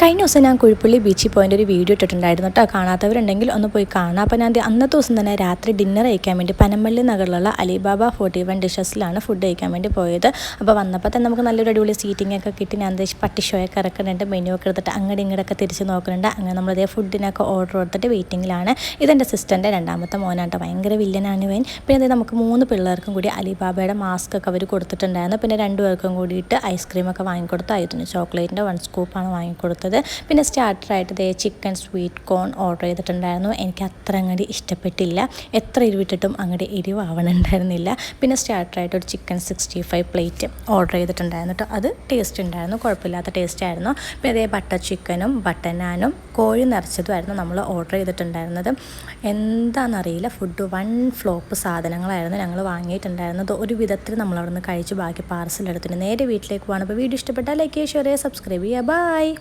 കഴിഞ്ഞ ദിവസം ഞാൻ കുഴിപ്പള്ളി ബീച്ചിൽ പോയിൻ്റെ ഒരു വീഡിയോ ഇട്ടിട്ടുണ്ടായിരുന്നു കേട്ടോ. കാണാത്തവരുണ്ടെങ്കിൽ ഒന്ന് പോയി കാണാം. അപ്പോൾ ഞാൻ അന്നത്തെ ദിവസം തന്നെ രാത്രി ഡിന്നർ കഴിക്കാൻ വേണ്ടി പനമ്പള്ളി നഗറിലുള്ള അലിബാബ 41 ഡിഷസിലാണ് ഫുഡ് കഴിക്കാൻ വേണ്ടി പോയത്. അപ്പോൾ വന്നപ്പോൾ തന്നെ നമുക്ക് നല്ലൊരു അടിപൊളി സീറ്റിംഗ് ഒക്കെ കിട്ടി. ഞാൻ എന്താ പട്ടിഷോയൊക്കെ ഇറക്കുന്നുണ്ട്, മെനു ഒക്കെ എടുത്തിട്ട് അങ്ങോട്ട് ഇങ്ങോട്ടൊക്കെ തിരിച്ച് നോക്കുന്നുണ്ട്. അങ്ങനെ നമ്മളതേ ഫുഡിനൊക്കെ ഓർഡർ കൊടുത്തിട്ട് വെയിറ്റിങ്ങിലാണ്. ഇതെൻ്റെ സിസ്റ്ററിൻ്റെ രണ്ടാമത്തെ മോനാട്ടോ, ഭയങ്കര വില്ലനാണ് ഇവൻ. പിന്നെ അത് നമുക്ക് 3 പിള്ളേർക്കും കൂടി അലിബാബയുടെ മാസ്ക് ഒക്കെ അവർ കൊടുത്തിട്ടുണ്ടായിരുന്നു. പിന്നെ 2 പേർക്കും കൂടിയിട്ട് ഐസ്ക്രീമൊക്കെ വാങ്ങിക്കൊടുത്തായിരുന്നു. ചോക്ലേറ്റിൻ്റെ 1 സ്കൂപ്പാണ് വാങ്ങിക്കൊടുത്തത്. പിന്നെ സ്റ്റാർട്ടറായിട്ട് ചിക്കൻ സ്വീറ്റ് കോൺ ഓർഡർ ചെയ്തിട്ടുണ്ടായിരുന്നു. എനിക്ക് അത്ര അങ്ങോട്ട് ഇഷ്ടപ്പെട്ടില്ല. എത്ര എരിവിട്ടിട്ടും അങ്ങോട്ട് എരിവാവണുണ്ടായിരുന്നില്ല. പിന്നെ സ്റ്റാർട്ടറായിട്ട് ഒരു ചിക്കൻ 65 പ്ലേറ്റ് ഓർഡർ ചെയ്തിട്ടുണ്ടായിരുന്നു കേട്ടോ. അത് ടേസ്റ്റ് ഉണ്ടായിരുന്നു, കുഴപ്പമില്ലാത്ത ടേസ്റ്റ് ആയിരുന്നു. പിന്നെ അതേ ബട്ടർ ചിക്കനും ബട്ടർ നാനും കോഴി നിറച്ചതുമായിരുന്നു നമ്മൾ ഓർഡർ ചെയ്തിട്ടുണ്ടായിരുന്നത്. എന്താണെന്നറിയില്ല, ഫുഡ് 1 ഫ്ലോപ്പ് സാധനങ്ങളായിരുന്നു ഞങ്ങൾ വാങ്ങിയിട്ടുണ്ടായിരുന്നത്. ഒരു വിധത്തിൽ നമ്മളവിടെ നിന്ന് കഴിച്ച് ബാക്കി പാർസൽ എടുത്തിട്ട് നേരെ വീട്ടിലേക്ക് പോകണം. അപ്പോൾ വീഡിയോ ഇഷ്ടപ്പെട്ടാൽ ലൈക്ക് ചെയ്യുക, ഷെയർ ചെയ്യുക, സബ്സ്ക്രൈബ് ചെയ്യുക. ബൈ.